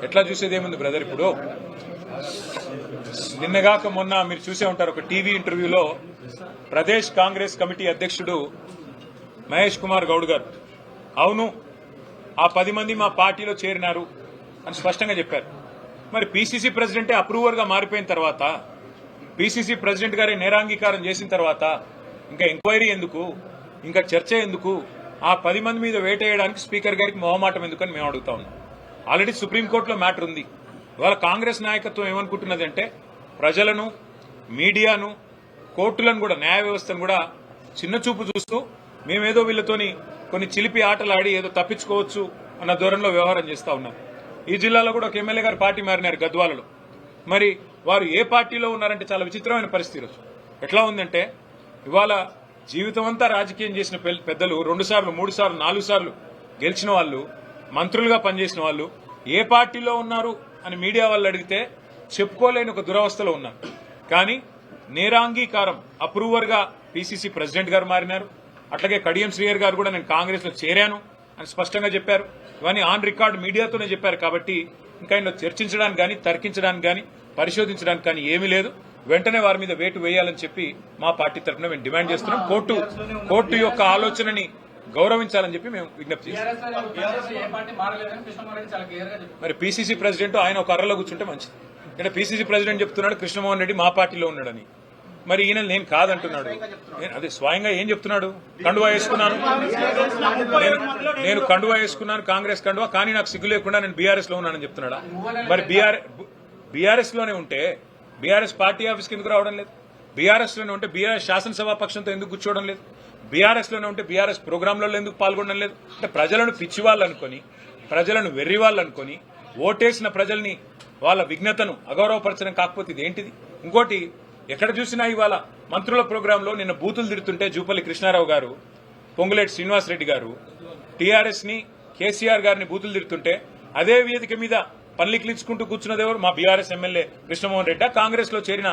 ఎట్లా చూసేది ఏముంది బ్రదర్? ఇప్పుడు నిన్నగాక మొన్న మీరు చూసే ఉంటారు, ఒక టీవీ ఇంటర్వ్యూలో ప్రదేశ్ కాంగ్రెస్ కమిటీ అధ్యక్షుడు మహేష్ కుమార్ గౌడ్ గారు అవును ఆ 10 మంది మా పార్టీలో చేరినారు అని స్పష్టంగా చెప్పారు. మరి పీసీసీ ప్రెసిడెంటే అప్రూవర్ గా మారిపోయిన తర్వాత, పీసీసీ ప్రెసిడెంట్ గారి నేరాంగీకారం చేసిన తర్వాత ఇంకా ఎంక్వైరీ ఎందుకు, ఇంకా చర్చ ఎందుకు? ఆ 10 మంది మీద వేటేయడానికి స్పీకర్ గారికి మొహమాటం ఎందుకని మేము అడుగుతా ఉన్నాం. ఆల్రెడీ సుప్రీంకోర్టులో మ్యాటర్ ఉంది. ఇవాళ కాంగ్రెస్ నాయకత్వం ఏమనుకుంటున్నదంటే ప్రజలను, మీడియాను, కోర్టులను కూడా, న్యాయ వ్యవస్థను కూడా చిన్న చూపు చూస్తూ మేమేదో వీళ్ళతోని కొన్ని చిలిపి ఆటలాడి ఏదో తప్పించుకోవచ్చు అన్న ధోరణిలో వ్యవహారం చేస్తా ఉన్నారు. ఈ జిల్లాలో కూడా ఒక ఎమ్మెల్యే గారు పార్టీ మారినారు గద్వాలలో. మరి వారు ఏ పార్టీలో ఉన్నారంటే చాలా విచిత్రమైన పరిస్థితి ఈరోజు. ఎట్లా ఉందంటే ఇవాళ జీవితం అంతా రాజకీయం చేసిన పెద్దలు 2 సార్లు 3 సార్లు 4 సార్లు గెలిచిన వాళ్ళు, మంత్రులుగా పనిచేసిన వాళ్ళు ఏ పార్టీలో ఉన్నారు అని మీడియా వాళ్ళు అడిగితే చెప్పుకోలేని ఒక దురవస్థలో ఉన్నారు. కానీ నేరాంగీకారం అప్రూవర్ గా పీసీసీ ప్రెసిడెంట్ గారు మారినారు. అట్లాగే కడియం శ్రీహర్ గారు కూడా నేను కాంగ్రెస్ లో చేరాను అని స్పష్టంగా చెప్పారు. ఇవన్నీ ఆన్ రికార్డు మీడియాతోనే చెప్పారు. కాబట్టి ఇంకా ఇందులో చర్చించడానికి కానీ, తర్కించడానికి కానీ, పరిశోధించడానికి కానీ ఏమీ లేదు. వెంటనే వారి మీద వేటు వేయాలని చెప్పి మా పార్టీ తరఫున మేము డిమాండ్ చేస్తున్నాం. కోర్టు యొక్క ఆలోచనని గౌరవించాలని చెప్పి మేము విజ్ఞప్తి చేస్తున్నాం. మరి పీసీసీ ప్రెసిడెంట్ ఆయన ఒక అర్రలో కూర్చుంటే మంచిది. అంటే పీసీసీ ప్రెసిడెంట్ చెప్తున్నాడు కృష్ణమోహన్ రెడ్డి మా పార్టీలో ఉన్నాడని, మరి ఈయన నేను కాదంటున్నాడు. అదే స్వయంగా ఏం చెప్తున్నాడు? కండువా వేసుకున్నాను, నేను కండువా వేసుకున్నాను, కాంగ్రెస్ కండువా, కానీ నాకు సిగ్గు లేకుండా నేను బీఆర్ఎస్ లో ఉన్నానని చెప్తున్నాడా? మరి బీఆర్ఎస్ లోనే ఉంటే బీఆర్ఎస్ పార్టీ ఆఫీస్కి ఎందుకు రావడం లేదు? బీఆర్ఎస్ లోనే ఉంటే బీఆర్ఎస్ శాసనసభా పక్షంతో ఎందుకు కూర్చోవడం లేదు? బీఆర్ఎస్ లోనే ఉంటే బీఆర్ఎస్ ప్రోగ్రాంలలో ఎందుకు పాల్గొనడం లేదు? అంటే ప్రజలను పిచ్చివాళ్ళు అనుకుని, ప్రజలను వెర్రివాళ్ళు అనుకుని, ఓటేసిన ప్రజల్ని వాళ్ళ విఘ్నతను అగౌరవపరచడం కాకపోతే ఇదేంటిది? ఇంకోటి, ఎక్కడ చూసినా ఇవాళ మంత్రుల ప్రోగ్రాంలో నిన్న బూతులు తిడుతుంటే జూపల్లి కృష్ణారావు గారు, పొంగులేటి శ్రీనివాసరెడ్డి గారు టీఆర్ఎస్ ని, కేసీఆర్ గారిని బూతులు తిడుతుంటే అదే వేదిక మీద పల్లికిలించుకుంటూ కూర్చున్నది ఎవరు? మా బీఆర్ఎస్ ఎమ్మెల్యే కృష్ణమోహన్ రెడ్డి, కాంగ్రెస్ లో చేరిన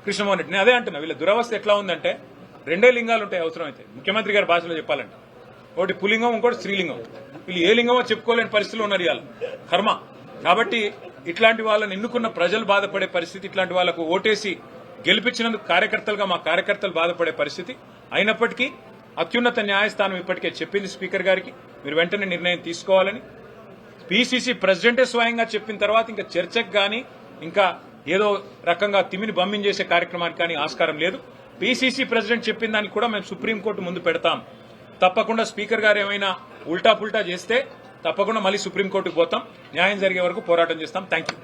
కృష్ణమోహన్ రెడ్డి. నేను అదే అంటున్నా, వీళ్ళ దురవస్థ ఎట్లా ఉందంటే 2 లింగాలు ఉంటాయి అవసరమైతే, ముఖ్యమంత్రి గారి భాషలో చెప్పాలంటే. ఒకటి పులింగం, ఇంకోటి స్త్రీలింగం. వీళ్ళు ఏ లింగమో చెప్పుకోలేని పరిస్థితులు ఉన్నారు ఇవాళ. కర్మ. కాబట్టి ఇట్లాంటి వాళ్ళని ఎన్నుకున్న ప్రజలు బాధపడే పరిస్థితి, ఇట్లాంటి వాళ్లకు ఓటేసి గెలిపించినందుకు కార్యకర్తలుగా మా కార్యకర్తలు బాధపడే పరిస్థితి. అయినప్పటికీ అత్యున్నత న్యాయస్థానం ఇప్పటికే చెప్పింది స్పీకర్ గారికి, మీరు వెంటనే నిర్ణయం తీసుకోవాలని. పీసీసీ ప్రెసిడెంటే స్వయంగా చెప్పిన తర్వాత ఇంకా చర్చకు కానీ, ఇంకా ఏదో రకంగా తిమిని బమ్మించేసే కార్యక్రమానికి కానీ ఆస్కారం లేదు. పీసీసీ ప్రెసిడెంట్ చెప్పిన దానికి కూడా మేము సుప్రీంకోర్టు ముందు పెడతాం. తప్పకుండా స్పీకర్ గారు ఏమైనా ఉల్టా పుల్టా చేస్తే తప్పకుండా మళ్ళీ సుప్రీంకోర్టుకు పోతాం. న్యాయం జరిగే వరకు పోరాటం చేస్తాం. Thank you.